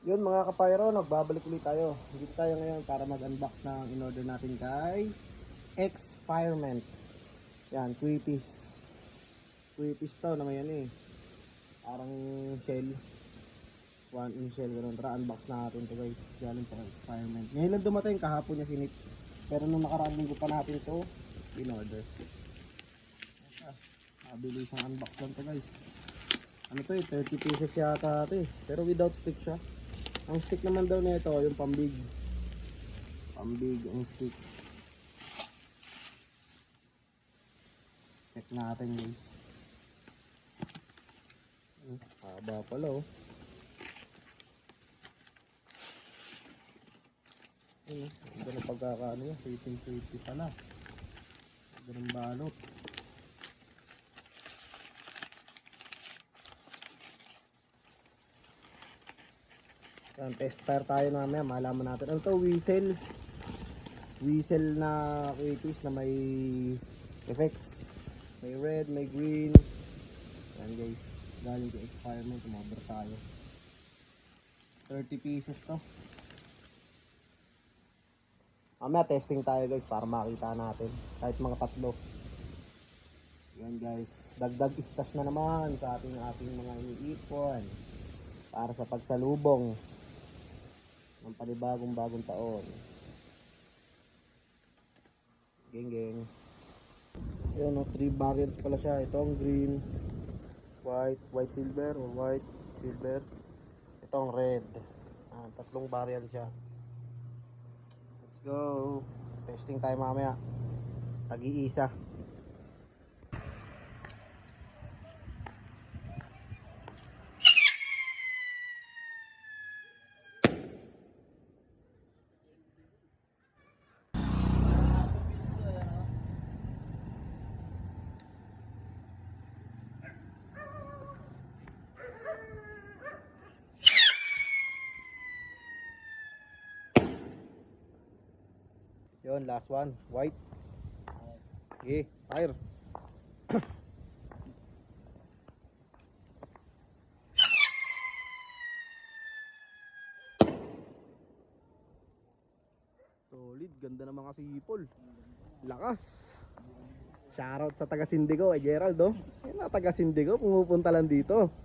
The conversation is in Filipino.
Yun mga kapayro, nagbabalik ulit tayo. Dito tayo ngayon para mag-unbox ng in-order natin kay X-Firement. Yan, Quitis. Quitis to naman yan eh. Parang shell. 1-inch shell, ganun. Tara, unbox natin to guys. Galing to X-Firement. Ngayon lang dumating, kahapon niya sinip. Pero nung nakaraang linggo pa natin to in-order. Mabilis ang unbox lang to guys. Ano to eh, 30 pieces yata to eh. Pero without stick siya. Ang stick naman daw nito, yung pambig. Pambig ang stick. Check natin guys. Haba pala oh. Ang ganun pagkakaano yan, safety pala. Ang ganun balot. Yan, test fire tayo mamaya, malaman natin. Ano to, whistle. Whistle na Quitis na may effects. May red, may green. Yan guys, galing kay X-Firement, umorder tayo. 30 pieces to. Mamaya testing tayo guys para makita natin. Kahit mga tatlo. Yan guys, dagdag stash na naman sa ating mga iniipon. Para sa pagsalubong ng panibagong taon. Geng. Ayan o, 3 variants pala siya. Ito ang green, white silver or white silver. Ito ang red. Tatlong variant siya. Let's go. Testing tayo mamaya. Tag-iisa. Yun, last one, white. Okay, fire. Solid, ganda ng mga sipol. Lakas. Shoutout sa taga Sindigo, Gerald oh. Yan na taga Sindigo, pumupunta lang dito.